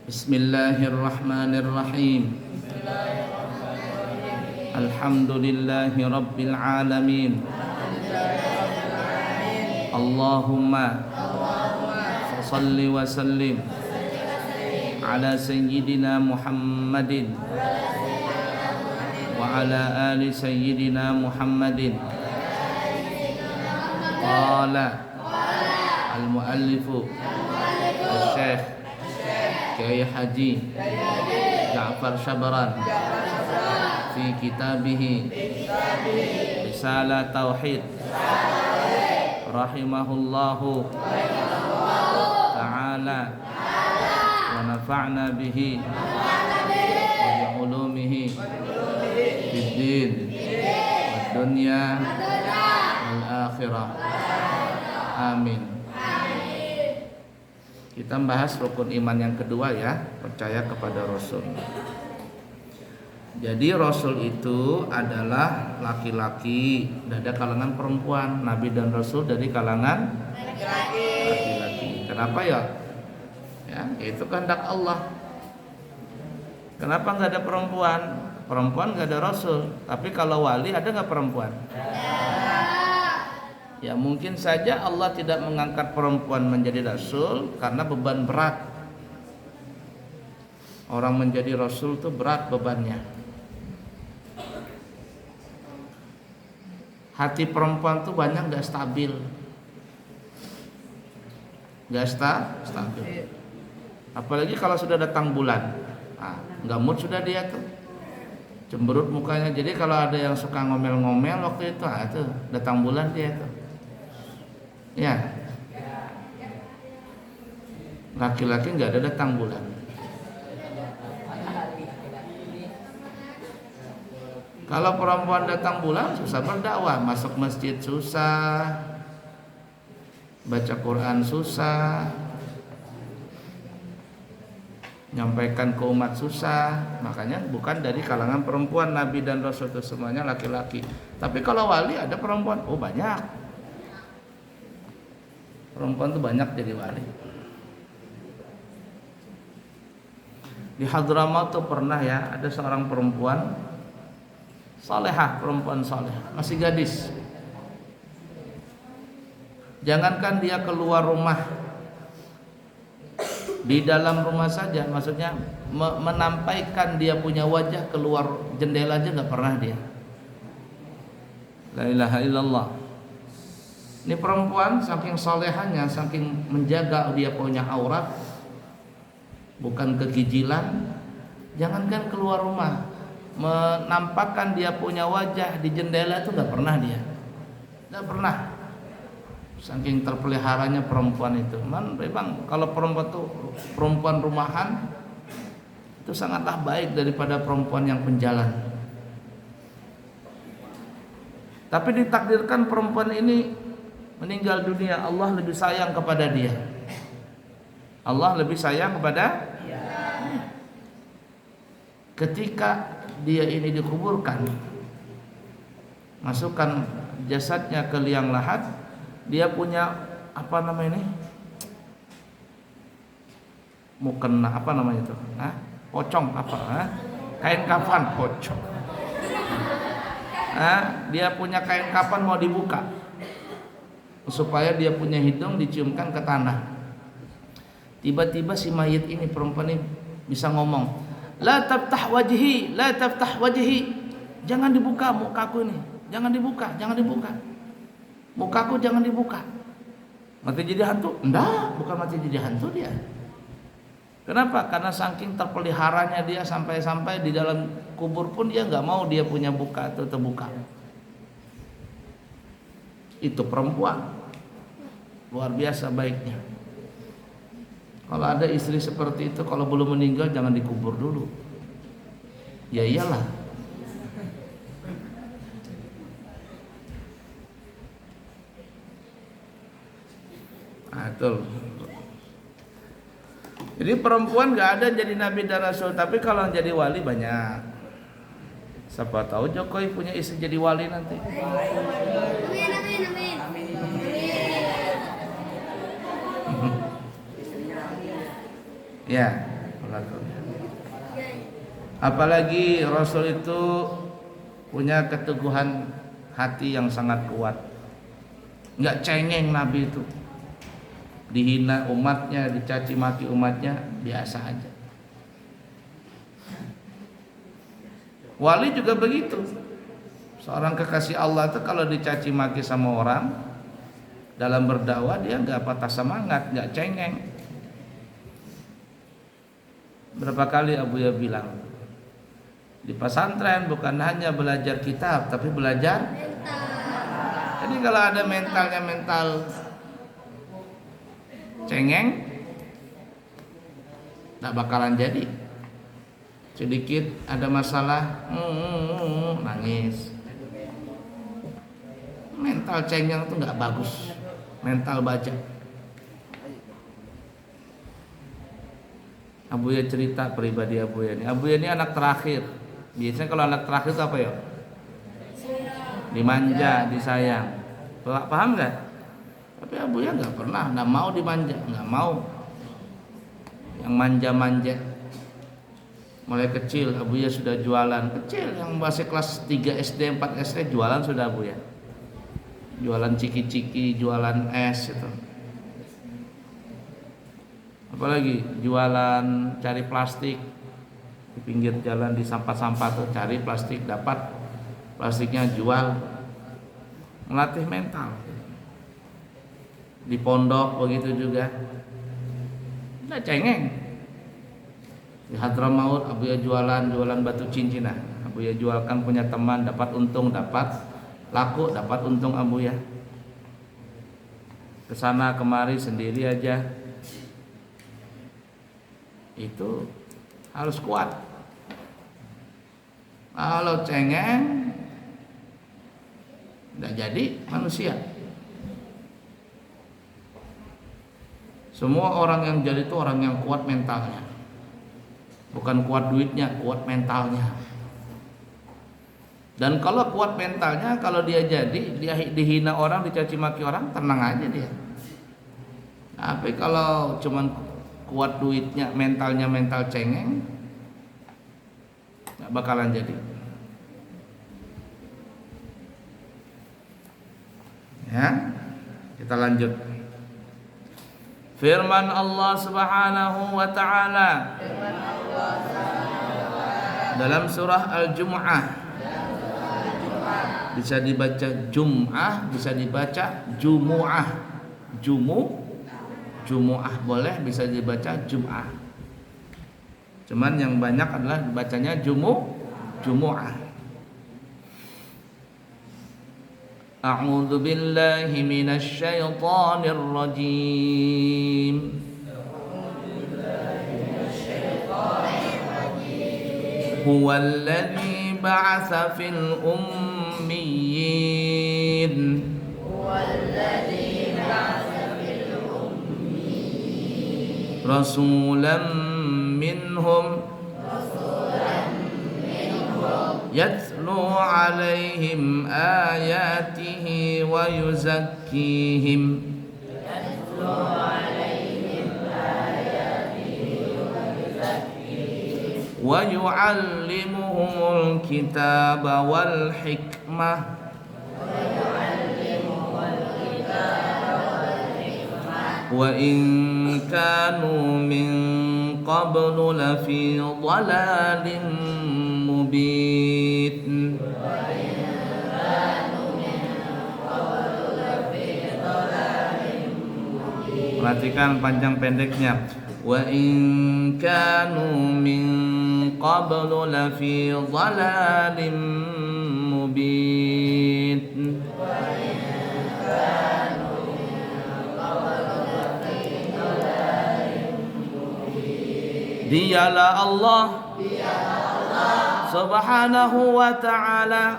Bismillahirrahmanirrahim. Alhamdulillahi rabbil alamin. Allahumma salli wa sallim ala sayyidina Muhammadin wa ala ali sayyidina Muhammadin. Qala al-muallifu al-syekh Kiai Haji Ja'far Syabran fi kitabih Risalah Tauhid rahimahullahu ta'ala wa nafa'na bihi wa bi'ulumihi fid din wad dunya wal akhirah. Amin. Kita bahas rukun iman yang kedua ya, percaya kepada Rasul. Jadi Rasul itu adalah laki-laki, tidak ada kalangan perempuan. Nabi dan Rasul dari kalangan laki-laki. Kenapa ya? Ya, itu kehendak Allah. Kenapa nggak ada perempuan? Perempuan nggak ada Rasul. Tapi kalau wali ada nggak perempuan? Ya mungkin saja Allah tidak mengangkat perempuan menjadi Rasul karena beban berat. Orang menjadi Rasul itu berat bebannya. Hati perempuan tuh banyak gak stabil. Gak stabil. Apalagi kalau sudah datang bulan. Nah, gak mood sudah dia tuh. Cemberut mukanya. Jadi kalau ada yang suka ngomel-ngomel waktu itu, itu datang bulan dia tuh. Ya, laki-laki nggak ada datang bulan. Kalau perempuan datang bulan susah berdakwah, masuk masjid susah, baca Quran susah, nyampaikan ke umat susah. Makanya bukan dari kalangan perempuan. Nabi dan Rasul itu semuanya laki-laki. Tapi kalau wali ada perempuan, oh banyak. Perempuan itu banyak jadi wali. Di Hadramaut tuh pernah ya ada seorang perempuan salehah, perempuan salehah, masih gadis. Jangankan dia keluar rumah, di dalam rumah saja, maksudnya menampaikan dia punya wajah keluar jendela aja nggak pernah dia. La ilaha illallah. Ini perempuan saking solehahnya, saking menjaga dia punya aurat, bukan kegijilan. Jangankan keluar rumah, menampakkan dia punya wajah di jendela itu nggak pernah dia, nggak pernah. Saking terpeliharanya perempuan itu. Memang kalau perempuan itu perempuan rumahan itu sangatlah baik daripada perempuan yang penjalan. Tapi ditakdirkan perempuan ini meninggal dunia, Allah lebih sayang kepada dia. Allah lebih sayang kepada dia. Ketika dia ini dikuburkan, masukkan jasadnya ke liang lahat, dia punya apa namanya ini? Mukena apa namanya itu? Pocong apa? Kain kafan pocong. Dia punya kain kafan mau dibuka supaya dia punya hidung diciumkan ke tanah. Tiba-tiba si mayit ini, perempuan ini bisa ngomong, la taftah wajhi, la taftah wajhi, jangan dibuka mukaku ini, jangan dibuka mukaku, jangan dibuka. Mati jadi hantu? Enggak, bukan mati jadi hantu dia. Kenapa? Karena saking terpeliharanya dia, sampai-sampai di dalam kubur pun dia nggak mau dia punya buka atau terbuka. Itu perempuan luar biasa baiknya. Kalau ada istri seperti itu, kalau belum meninggal jangan dikubur dulu. Ya iyalah. Betul. Jadi perempuan nggak ada jadi nabi dan rasul, tapi kalau jadi wali banyak. Siapa tahu Jokowi punya istri jadi wali nanti. Ya, Apalagi Rasul itu punya keteguhan hati yang sangat kuat. Enggak cengeng Nabi itu. Dihina umatnya, dicaci maki umatnya, biasa aja. Wali juga begitu. Seorang kekasih Allah itu kalau dicaci maki sama orang dalam berdakwah, dia enggak patah semangat, enggak cengeng. Berapa kali Abuya bilang, di pesantren bukan hanya belajar kitab, tapi belajar mental. Jadi kalau ada mentalnya mental cengeng, tak bakalan jadi. Sedikit ada masalah, nangis. Mental cengeng itu nggak bagus. Mental baja. Abuya cerita pribadi Abuya ini. Abuya ini anak terakhir. Biasanya kalau anak terakhir itu apa ya? Dimanja, disayang. Paham nggak? Tapi Abuya nggak pernah, nggak mau dimanja, nggak mau. Yang manja-manja. Mulai kecil Abuya sudah jualan. Kecil yang masih kelas 3 SD, 4 SD jualan sudah Abuya. Jualan ciki-ciki, jualan es itu. Apalagi jualan cari plastik di pinggir jalan, di sampah-sampah tuh cari plastik, dapat plastiknya jual. Melatih mental. Di pondok begitu juga. Nggak cengeng. Di Hadramaut Abuya jualan batu cincin. Abuya jualkan punya teman, dapat untung, dapat laku, dapat untung Abuya. Kesana kemari sendiri aja. Itu harus kuat. Kalau cengeng nggak jadi manusia. Semua orang yang jadi itu orang yang kuat mentalnya. Bukan kuat duitnya, kuat mentalnya. Dan kalau kuat mentalnya, kalau dia jadi, dia dihina orang, dicaci maki orang, tenang aja dia. Tapi kalau cuman kuat duitnya, mentalnya mental cengeng, nggak bakalan jadi. Ya, kita lanjut. Firman Allah Subhanahu wa taala dalam surah Al-Jumu'ah. Bisa dibaca Jum'ah, bisa dibaca Jumu'ah. Jumu'ah boleh, bisa dibaca Jum'ah. Cuman yang banyak adalah bacanya Jumu'ah. A'udzu billahi minasy syaithanir rajim. Huwallazi ba'atsa fil ummiyin. Huwallazi ba'atsa fil ummiyin rasulan minhum yatlu alaihim ayatihi wa yuzakkihim wa yu'allimuhumul kitaba wal hikmah wa in kanu min qablu lafi dhalalin mubin. Perhatikan panjang pendeknya. Wa in kanu min qablu lafi dhalalin mubin. Dialah Allah Subhanahu wa ta'ala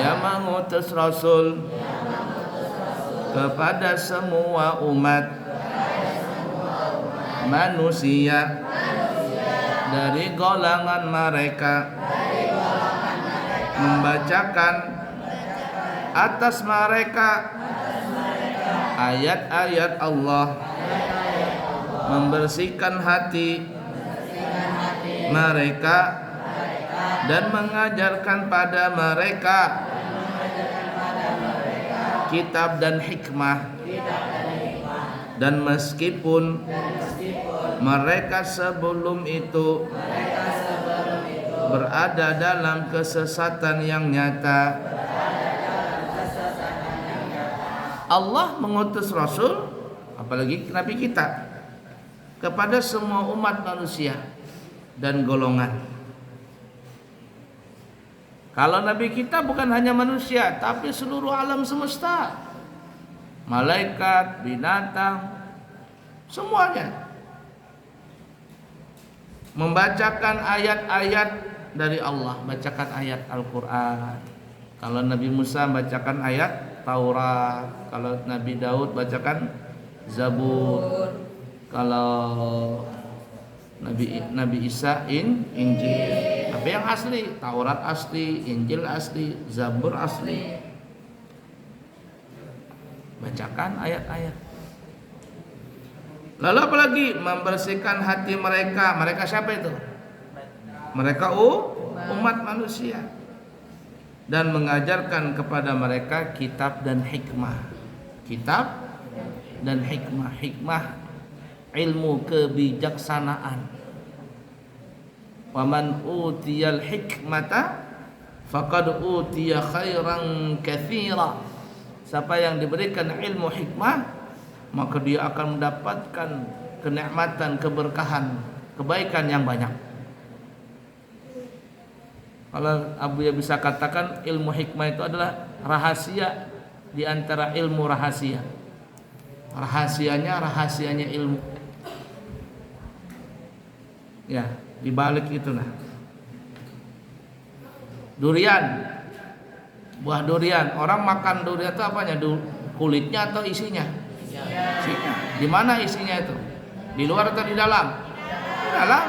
yang mengutus Rasul kepada semua umat manusia dari golongan mereka, membacakan atas mereka ayat-ayat Allah, membersihkan hati mereka dan mengajarkan pada mereka kitab dan hikmah, dan meskipun mereka sebelum itu berada dalam kesesatan yang nyata, Allah mengutus Rasul, apalagi Nabi kita, kepada semua umat manusia dan golongan. Kalau Nabi kita bukan hanya manusia, tapi seluruh alam semesta, malaikat, binatang, semuanya. Membacakan ayat-ayat dari Allah, bacakan ayat Al-Quran. Kalau Nabi Musa bacakan ayat Taurat, kalau Nabi Daud bacakan Zabur, kalau Nabi Isa Injil. Tapi yang asli, Taurat asli, Injil asli, Zabur asli. Bacakan ayat-ayat. Lalu apalagi membersihkan hati mereka. Mereka siapa itu? Mereka umat manusia. Dan mengajarkan kepada mereka kitab dan hikmah. Kitab dan hikmah. Hikmah ilmu kebijaksanaan. Waman utiyal hikmata faqad utiya khairan katsira. Siapa yang diberikan ilmu hikmah, maka dia akan mendapatkan kenikmatan, keberkahan, kebaikan yang banyak. Kalau Abu ya bisa katakan ilmu hikmah itu adalah rahasia di antara ilmu rahasia. Rahasianya ilmu. Ya, dibalik itu nah. Durian, buah durian. Orang makan durian itu apanya? Kulitnya atau isinya? Isinya. Di mana isinya itu? Di luar atau di dalam? Di dalam.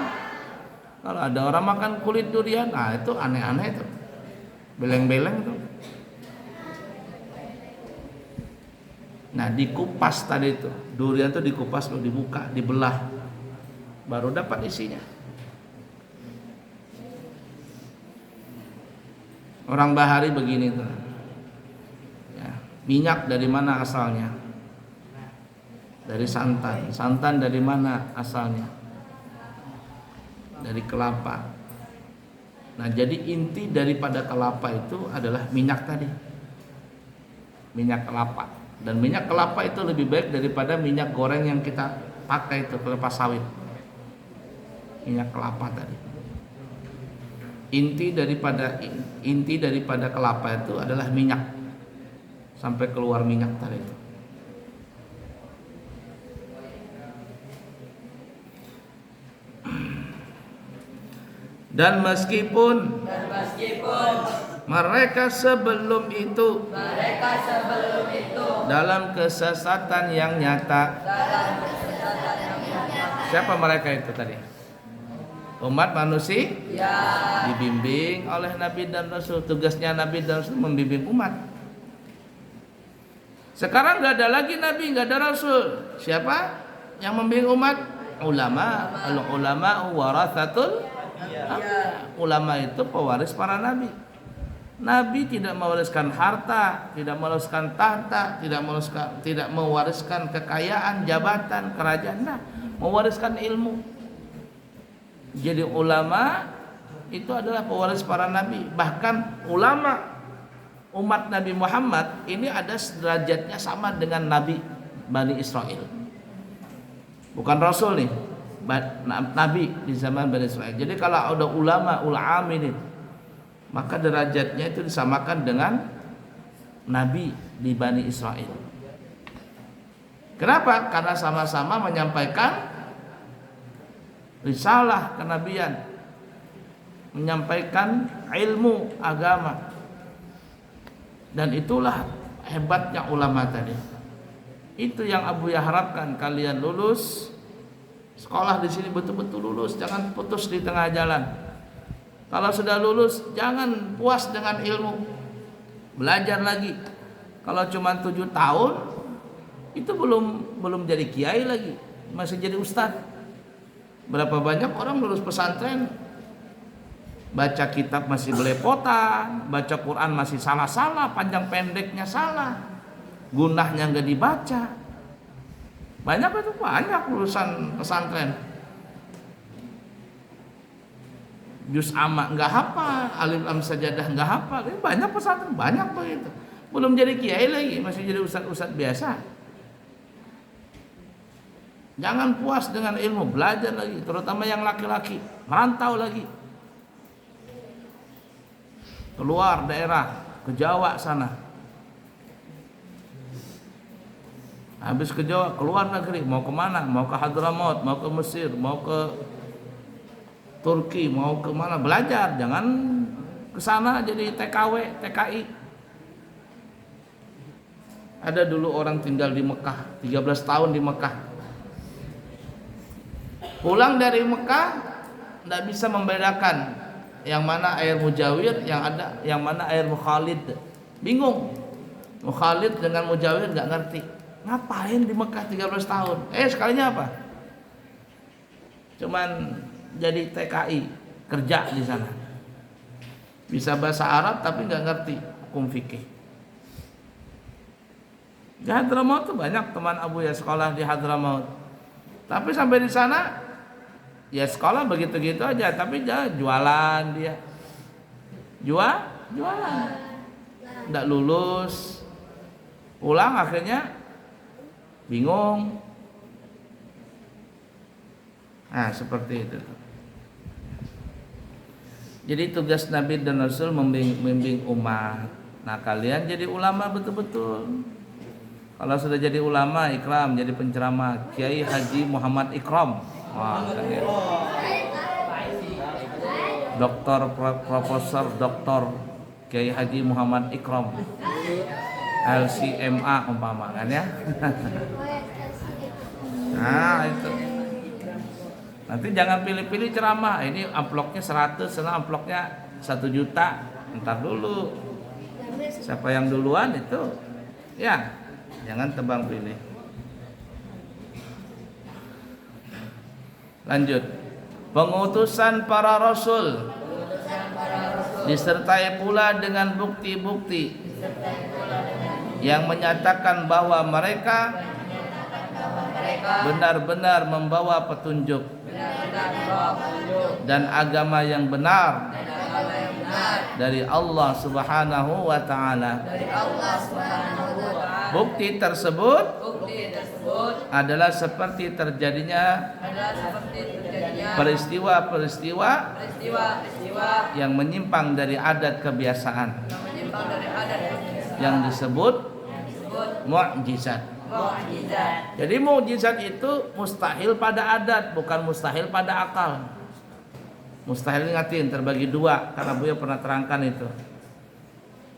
Kalau ada orang makan kulit durian, nah itu aneh-aneh itu. Beleng-beleng itu. Nah, dikupas tadi itu. Durian itu dikupas, dibuka, dibelah. Baru dapat isinya. Orang bahari begini tuh. Ya, minyak dari mana asalnya? Dari santan. Santan dari mana asalnya? Dari kelapa. Nah, jadi inti daripada kelapa itu adalah minyak tadi. Minyak kelapa. Dan minyak kelapa itu lebih baik daripada minyak goreng yang kita pakai itu, kelapa sawit. Minyak kelapa tadi. Inti daripada kelapa itu adalah minyak. Sampai keluar minyak tadi itu. Dan meskipun mereka sebelum itu dalam kesesatan yang nyata. Siapa mereka itu tadi? Umat manusia dibimbing oleh Nabi dan Rasul. Tugasnya Nabi dan Rasul membimbing umat. Sekarang gak ada lagi Nabi, gak ada Rasul. Siapa yang membimbing umat? Ulama. Al-ulama warathatul. Ulama itu pewaris para nabi. Nabi tidak mewariskan harta, tidak mewariskan tahta, tidak mewariskan kekayaan, jabatan, kerajaan, nah, mewariskan ilmu. Jadi ulama itu adalah pewaris para nabi. Bahkan ulama umat Nabi Muhammad ini ada derajatnya sama dengan Nabi Bani Israel. Bukan Rasul nih, Nabi di zaman Bani Israel. Jadi kalau ada ulama ul-amilin, maka derajatnya itu disamakan dengan Nabi di Bani Israel. Kenapa? Karena sama-sama menyampaikan risalah kenabian, menyampaikan ilmu agama. Dan itulah hebatnya ulama tadi. Itu yang Abu ya harapkan, kalian lulus sekolah di sini betul-betul lulus, jangan putus di tengah jalan. Kalau sudah lulus, jangan puas dengan ilmu, belajar lagi. Kalau cuma 7 tahun, itu belum jadi kiai lagi. masih jadi ustadz. Berapa banyak orang lulus pesantren baca kitab masih belepotan, baca Quran masih salah-salah, panjang pendeknya salah, gunahnya nggak dibaca. Banyak itu, banyak lulusan pesantren. Juz amma nggak hafal, alif lam sajadah nggak hafal. Ini banyak pesantren, banyak begitu. Belum jadi kiai lagi, masih jadi ustadz biasa. Jangan puas dengan ilmu, belajar lagi, terutama yang laki-laki, merantau lagi. Keluar daerah, ke Jawa sana. Habis ke Jawa, keluar negeri, mau kemana? Mau ke Hadramaut, mau ke Mesir, mau ke Turki, mau ke mana? Belajar, jangan ke sana jadi TKW, TKI. Ada dulu orang tinggal di Mekah, 13 tahun di Mekah. Pulang dari Mekah, tidak bisa membedakan yang mana air mujawir, yang mana air mukhalid. Bingung. Mukhalid dengan mujawir nggak ngerti. Ngapain di Mekah 13 tahun? Sekalinya apa? Cuman jadi TKI, kerja di sana. Bisa bahasa Arab tapi nggak ngerti hukum fikih. Di Hadramaut tuh banyak teman Abu ya sekolah di Hadramaut. Tapi sampai di sana ya sekolah begitu-gitu aja, tapi dia jualan dia. Jualan. Nggak lulus. Pulang akhirnya bingung. Nah, seperti itu. Jadi tugas Nabi dan Rasul membimbing umat. Nah, kalian jadi ulama betul-betul. Kalau sudah jadi ulama, ikram, jadi penceramah. Kiai Haji Muhammad Ikram. Wah, kan. Doktor, Profesor, Doktor Kiai Haji Muhammad Ikram. LCMA umpama kan ya. Nah, itu. Nanti jangan pilih-pilih ceramah. Ini amplopnya 100, sana amplopnya 1 juta. Entar dulu. Siapa yang duluan itu? Ya, jangan tebang pilih. Lanjut. Pengutusan para rasul disertai pula dengan bukti-bukti yang menyatakan bahwa mereka benar-benar membawa petunjuk dan agama yang benar dari Allah Subhanahu wa taala. Bukti tersebut adalah seperti terjadinya peristiwa-peristiwa yang menyimpang dari adat kebiasaan yang disebut mukjizat. Jadi mukjizat itu mustahil pada adat, bukan mustahil pada akal. Mustahil ingatin terbagi 2, karena Buya pernah terangkan itu.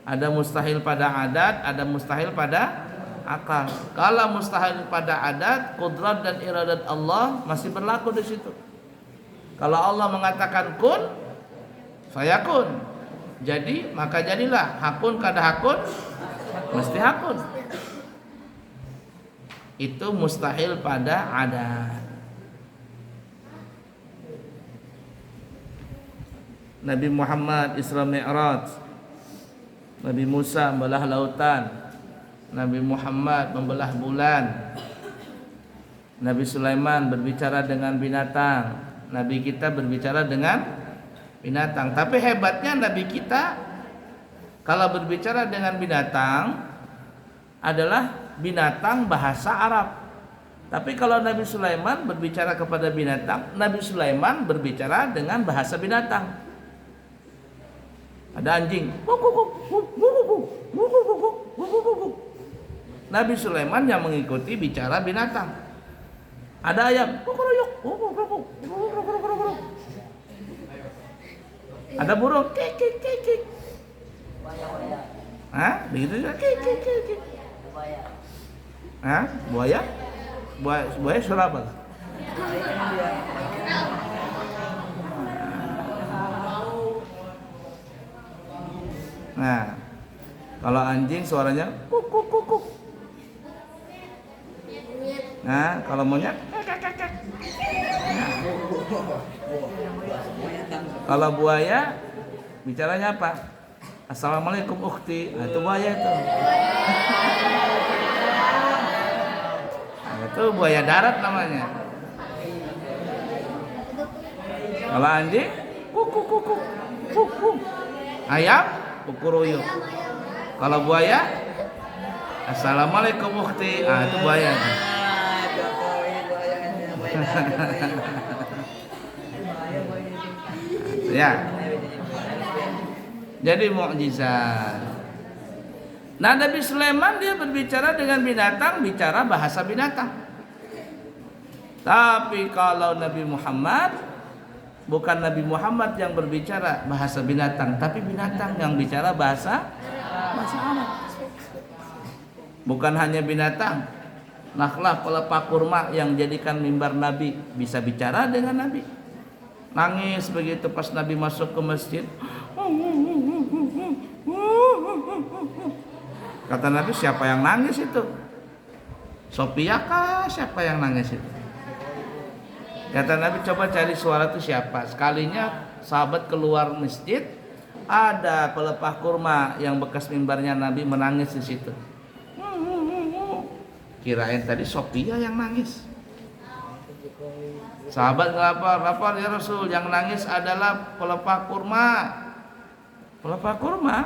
Ada mustahil pada adat, ada mustahil pada akal. Kalau mustahil pada adat, qudrat dan iradat Allah masih berlaku di situ. Kalau Allah mengatakan kun, fayakun. Jadi maka jadilah. Hakun kada hakun, mesti hakun. Itu mustahil pada adat. Nabi Muhammad Isra Mi'raj, Nabi Musa membelah lautan, Nabi Muhammad membelah bulan, Nabi Sulaiman berbicara dengan binatang, Nabi kita berbicara dengan binatang. Tapi hebatnya Nabi kita kalau berbicara dengan binatang adalah binatang bahasa Arab. Tapi kalau Nabi Sulaiman berbicara kepada binatang, Nabi Sulaiman berbicara dengan bahasa binatang. Ada anjing, Nabi Sulaiman yang mengikuti bicara binatang. Ada ayam, ada burung, kik. Hah? Begitu juga, kik. Hah? Buaya? Buaya suara apa? Nah, kalau anjing suaranya kuk. Nah, kalau monyet Kalau buaya bicaranya apa? Assalamualaikum ukhti. Nah, itu buaya itu. Nah, itu buaya darat namanya. Kalau anjing, kuku kuku kuku. Ayam, kukuruyuk. Kalau buaya, assalamualaikum ukhti. Ah, itu buaya. Ya. Jadi mukjizat. Nah, Nabi Sulaiman dia berbicara dengan binatang, bicara bahasa binatang. Tapi kalau Nabi Muhammad, bukan Nabi Muhammad yang berbicara bahasa binatang, tapi binatang yang bicara bahasa Arab. Bukan hanya binatang, nakhlah pelepah kurma yang jadikan mimbar Nabi bisa bicara dengan Nabi. Nangis begitu pas Nabi masuk ke masjid. Kata Nabi, siapa yang nangis itu? Sophia kah? Siapa yang nangis itu? Kata Nabi, coba cari suara itu siapa. Sekalinya sahabat keluar masjid, ada pelepah kurma yang bekas mimbarnya Nabi menangis di situ. Kirain tadi Sophia yang nangis. Sahabat lapar ya Rasul, yang nangis adalah pelepah kurma. Pelepah kurma.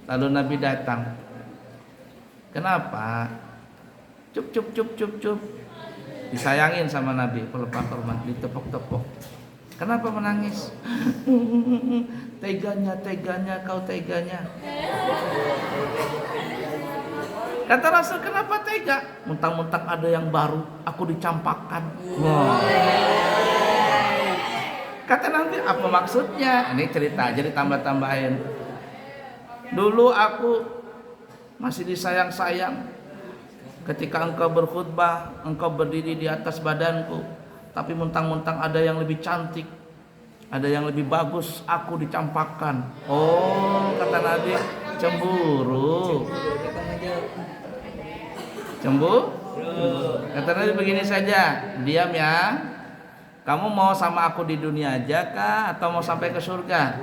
Lalu Nabi datang. Kenapa? Cup. Disayangin sama Nabi pelepah kurma, ditepok-tepok. Kenapa menangis? Teganya kau teganya. Kata Rasul, kenapa tega? Mentang-mentang ada yang baru, aku dicampakkan. Wow. Kata Nabi, apa maksudnya? Ini cerita aja ditambah-tambahin. Dulu aku masih disayang-sayang. Ketika engkau berkhutbah, engkau berdiri di atas badanku. Tapi mentang-mentang ada yang lebih cantik, ada yang lebih bagus, aku dicampakkan. Oh, kata Nabi, cemburu. Kata Nabi, begini saja, diam ya. Kamu mau sama aku di dunia aja kah, atau mau sampai ke surga?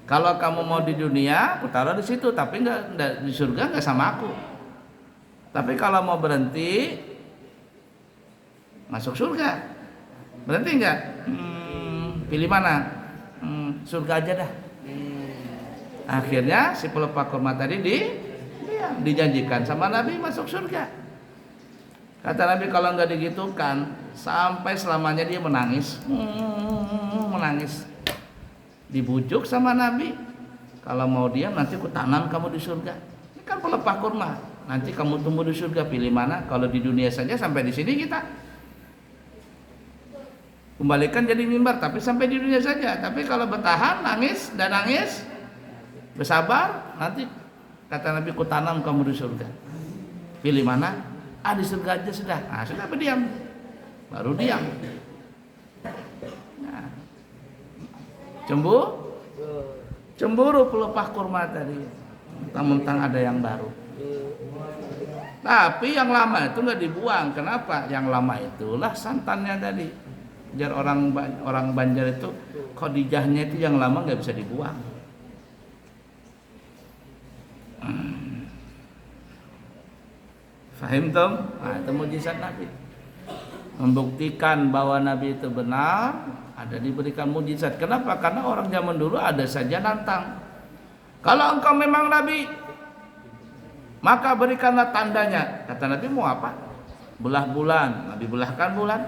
Kalau kamu mau di dunia, aku taruh di situ, tapi enggak di surga, enggak sama aku. Tapi kalau mau berhenti, masuk surga. Berhenti enggak? Pilih mana? Surga aja dah. Akhirnya si pelepah kurma tadi dijanjikan sama Nabi masuk surga. Kata Nabi, kalau enggak digitukan, sampai selamanya dia menangis. Menangis. Dibujuk sama Nabi, kalau mau diam nanti aku tanam kamu di surga. Ini kan pelepah kurma, nanti kamu tumbuh di surga. Pilih mana? Kalau di dunia saja sampai di sini kita kembalikan jadi mimbar, tapi sampai di dunia saja. Tapi kalau bertahan, nangis dan nangis, bersabar, nanti kata Nabi, ku tanam kamu di surga. Pilih mana? Di surga aja sudah. Nah, sudah berdiam, baru diam. Nah, cemburu pelepah kurma tadi, mentang-mentang ada yang baru. Tapi yang lama itu nggak dibuang. Kenapa? Yang lama itulah santannya tadi. Biar orang Banjar itu Khadijahnya itu yang lama nggak bisa dibuang. Fahim tom? Nah, itu mujizat Nabi. Membuktikan bahwa Nabi itu benar, ada diberikan mujizat. Kenapa? Karena orang zaman dulu ada saja nantang. Kalau engkau memang Nabi, maka berikanlah tandanya. Kata Nabi, mau apa? Belah bulan. Nabi belahkan bulan.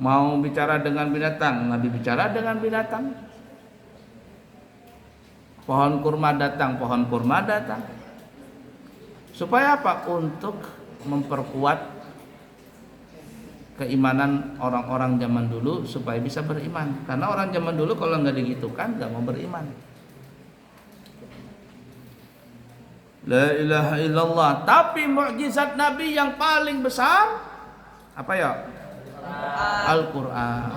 Mau bicara dengan binatang, Nabi bicara dengan binatang. Pohon kurma datang. Supaya apa? Untuk memperkuat keimanan orang-orang zaman dulu supaya bisa beriman. Karena orang zaman dulu kalau nggak digitukan nggak mau beriman. La ilaha illallah. Tapi mukjizat Nabi yang paling besar apa ya? Al-Quran.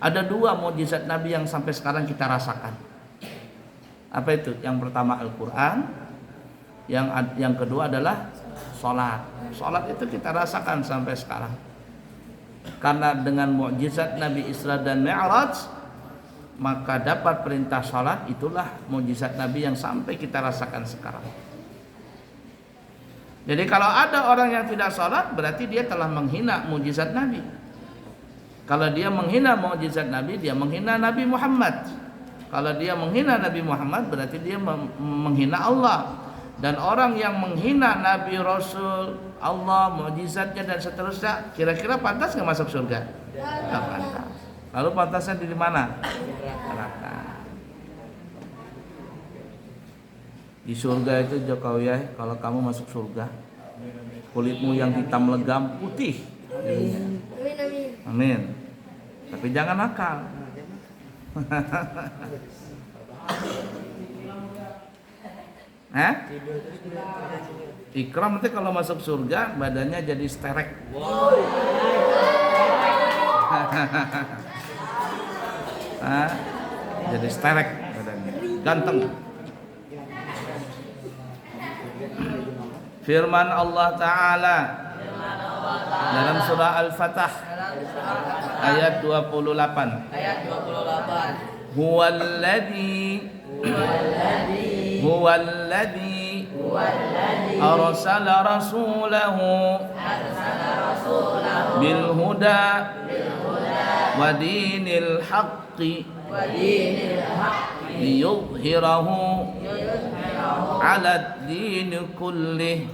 Ada dua mukjizat Nabi yang sampai sekarang kita rasakan. Apa itu? Yang pertama Al-Quran, yang kedua adalah Salat. Salat itu kita rasakan sampai sekarang. Karena dengan mukjizat Nabi Isra dan Mi'raj, maka dapat perintah salat. Itulah mukjizat Nabi yang sampai kita rasakan sekarang. Jadi kalau ada orang yang tidak salat, berarti dia telah menghina mukjizat Nabi. Kalau dia menghina mukjizat Nabi, dia menghina Nabi Muhammad. Kalau dia menghina Nabi Muhammad, berarti dia menghina Allah. Dan orang yang menghina Nabi, Rasul, Allah, mukjizatnya dan seterusnya, kira-kira pantas nggak masuk surga? Nggak pantas. Lalu pantasnya di mana? Neraka. Di surga itu Jokowi, kalau kamu masuk surga, kulitmu yang hitam legam putih. Amin. Amin. Tapi jangan nakal. Ikram nanti kalau masuk surga badannya jadi sterek. Jadi sterek badannya, ganteng. Firman Allah Ta'ala dalam surah Al-Fatah ayat 28. Huwallazi arsala rasulahu bil huda wa dinil haqqi liyudhhirahu ala ad-din kullih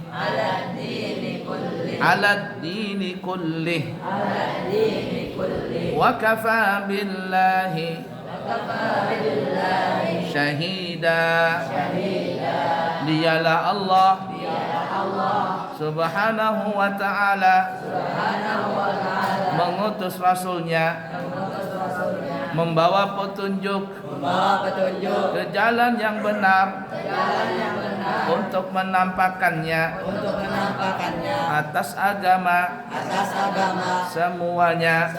wa kafa billahi syahida. Dialah Allah Subhanahu wa ta'ala mengutus rasulnya membawa petunjuk ke jalan yang benar untuk menampakkannya atas agama semuanya.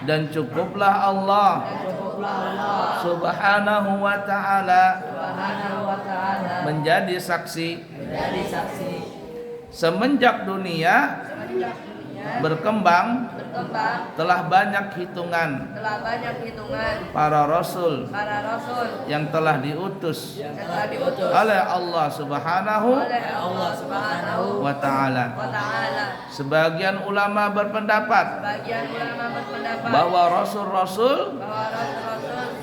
Dan cukuplah Allah Subhanahu wa ta'ala menjadi saksi semenjak dunia berkembang telah banyak hitungan para rasul yang telah diutus oleh Allah Subhanahu wa ta'ala. Sebagian ulama berpendapat bahwa rasul-rasul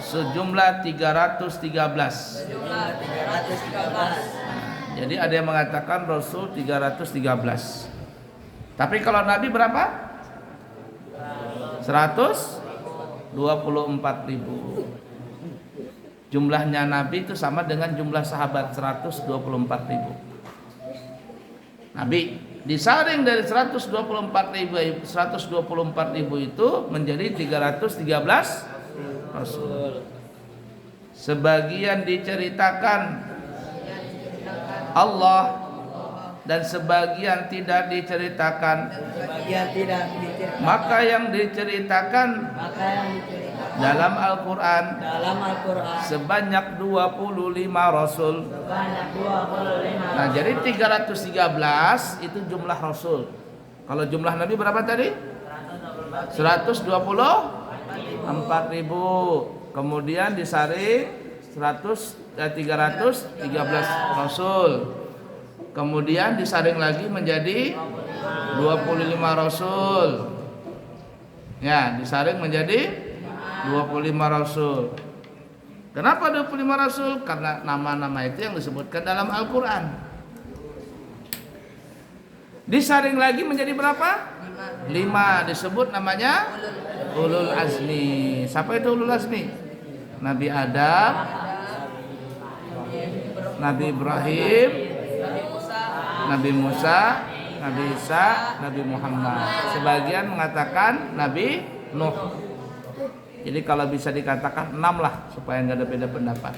sejumlah 313. Jadi ada yang mengatakan rasul 313. Tapi kalau Nabi berapa? 124.000. Jumlahnya Nabi itu sama dengan jumlah sahabat 124.000. Nabi disaring dari 124.000 itu menjadi 313 Rasul. Sebagian diceritakan Allah dan sebagian tidak diceritakan. Maka yang diceritakan dalam Al-Quran sebanyak 25 Rasul. Nah, jadi 313 itu jumlah Rasul. Kalau jumlah Nabi berapa tadi? 124.000. Kemudian disaring 313 Rasul. Kemudian disaring lagi menjadi 25 Rasul. Ya, disaring menjadi 25 Rasul. Kenapa 25 Rasul? Karena nama-nama itu yang disebutkan dalam Al-Quran. Disaring lagi menjadi berapa? 5. Disebut namanya Ulul Azmi. Siapa itu Ulul Azmi? Nabi Adam, Nabi Ibrahim, Nabi Musa, Nabi Isa, Nabi Muhammad. Sebagian mengatakan Nabi Nuh. Jadi kalau bisa dikatakan 6 lah supaya nggak ada beda pendapat.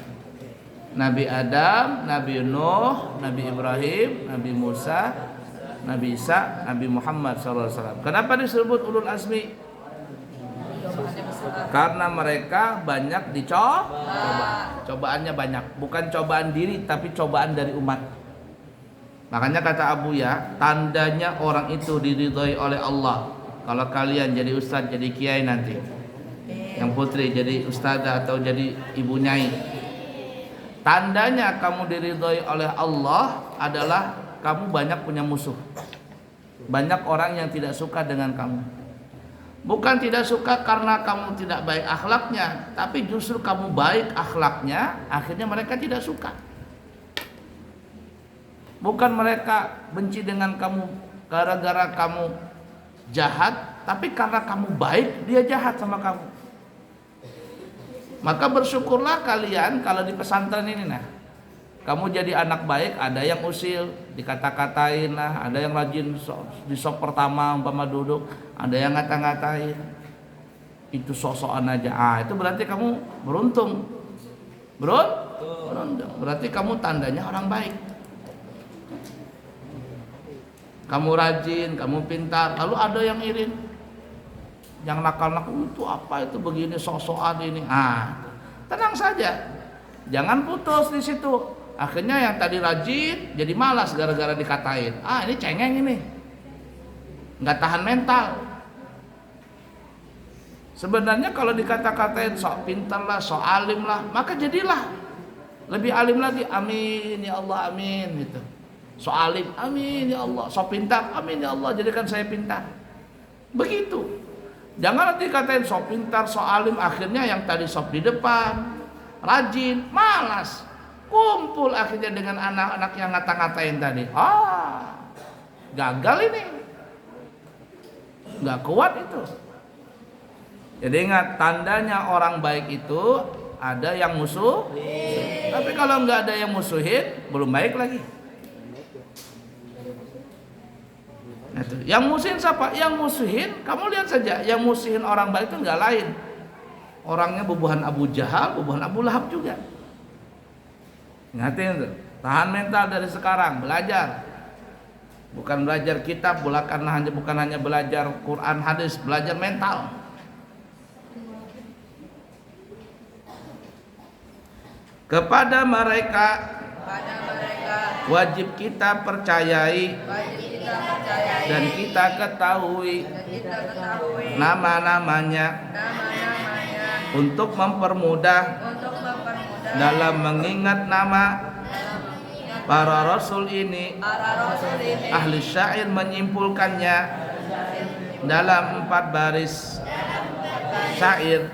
Nabi Adam, Nabi Nuh, Nabi Ibrahim, Nabi Musa, Nabi Isa, Nabi Muhammad SAW. Kenapa disebut Ulul Azmi? Karena mereka banyak dicoba. Cobaannya banyak. Bukan cobaan diri tapi cobaan dari umat. Makanya kata Abu ya, tandanya orang itu diridhoi oleh Allah. Kalau kalian jadi ustadz, jadi kiai nanti, yang putri jadi ustadzah atau jadi ibu nyai, tandanya kamu diridhoi oleh Allah adalah kamu banyak punya musuh. Banyak orang yang tidak suka dengan kamu. Bukan tidak suka karena kamu tidak baik akhlaknya, tapi justru kamu baik akhlaknya, akhirnya mereka tidak suka. Bukan mereka benci dengan kamu gara-gara kamu jahat, tapi karena kamu baik, dia jahat sama kamu. Maka bersyukurlah kalian kalau di pesantren ini, nah, kamu jadi anak baik, ada yang usil, dikata-katain lah, ada yang rajin di sop pertama umpama duduk, ada yang ngata-ngatain, itu sok-sokan aja. Itu berarti kamu beruntung. Beruntung. Berarti kamu tandanya orang baik. Kamu rajin, kamu pintar, lalu ada yang irin, yang nakal-nakal, itu apa itu begini sok-sokan ini. Tenang saja, jangan putus di situ. Akhirnya yang tadi rajin jadi malas gara-gara dikatain. Ini cengeng ini, nggak tahan mental. Sebenarnya kalau dikata-katain sok pintar lah, sok alim lah, maka jadilah lebih alim lagi. Amin ya Allah, amin gitu. So alim, amin ya Allah. So pintar, amin ya Allah, jadikan saya pintar. Begitu. Jangan nanti katain so pintar, so alim, akhirnya yang tadi sok di depan, rajin, malas, kumpul akhirnya dengan anak-anak yang ngata-ngatain tadi. Gagal ini, nggak kuat itu. Jadi ingat, tandanya orang baik itu ada yang musuh. Tapi kalau nggak ada yang musuhin, belum baik lagi. Yang musuhin siapa? Yang musuhin, kamu lihat saja, yang musuhin orang baik itu nggak lain, orangnya bubuhan Abu Jahal, bubuhan Abu Lahab juga. Ingatin tuh, tahan mental dari sekarang, belajar. Bukan belajar kitab, bukan hanya belajar Quran hadis, belajar mental. Kepada mereka wajib kita percayai dan kita ketahui nama-namanya untuk mempermudah dalam mengingat nama para rasul ini. Ahli syair menyimpulkannya dalam 4 baris syair,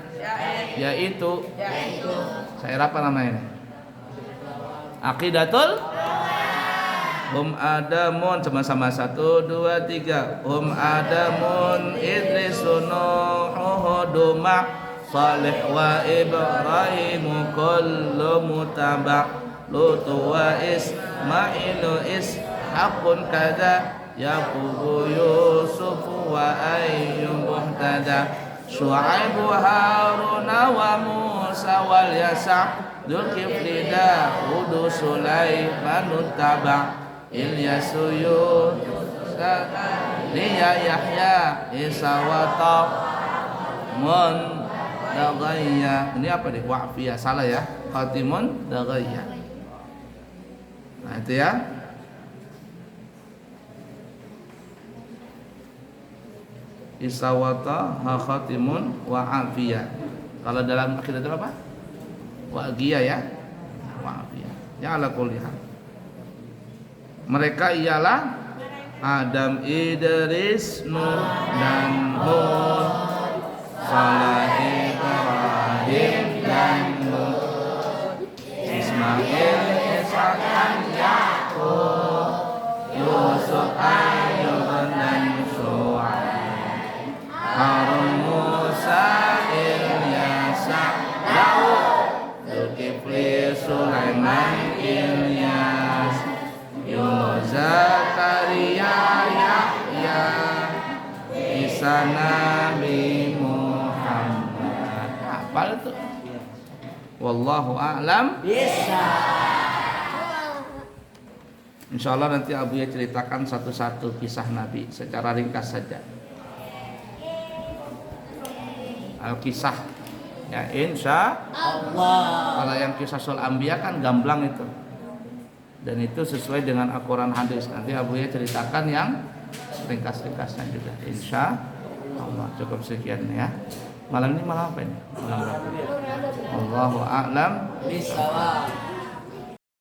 yaitu syair apa namanya? Aqidatul Adamun, sama-sama 1, 2, 3. Adamun Idrisun Huduma Salih wa Ibrahimu kullu mutaba Lutu wa Ismailu Ishaqun kada Yaqubu Yusufu wa Ayyub muhtada Syu'aibu Haruna wa Musa wal Yasa Dzulkifli Daud Sulaiman Taba Ilyasu Yunus Yahya Isa wa Tamun Dagaya. Ini apa deh? Wa'fiyah, salah ya. Khatimun Dagaya. Nah itu ya. Isa wa Khatimun Wa'afiyah. Kalau dalam akidah itu apa? Wa'giyah ya. Wa'afiyah. Ya ala kulli hal. Mereka ialah Adam, Idris, Nuh dan Hud, Saleh, Ibrahim dan Lut, Ismail, Ishaq dan Yaqub, Yusuf, Ayyub dan Syu'aib, Harun, Musa, Ilyas, Daud, Dzulkifli, Sulaiman, Ilyas, Yunus, Zakaria, Yahya, Isa, Nabi Muhammad. Apa itu? Wallahu a'lam. Insyaallah nanti Abu ya ceritakan satu-satu kisah Nabi secara ringkas saja. Al-kisah ya insya Allah. Kalau yang kisah sul anbiya kan gamblang itu. dan itu sesuai dengan Al-Quran hadis. Nanti Abu ya ceritakan yang ringkas-ringkasnya juga. Insya Allah. Cukup sekian ya. Malam ini malam apa ini? Malam apa? Allahu a'lam bishawab.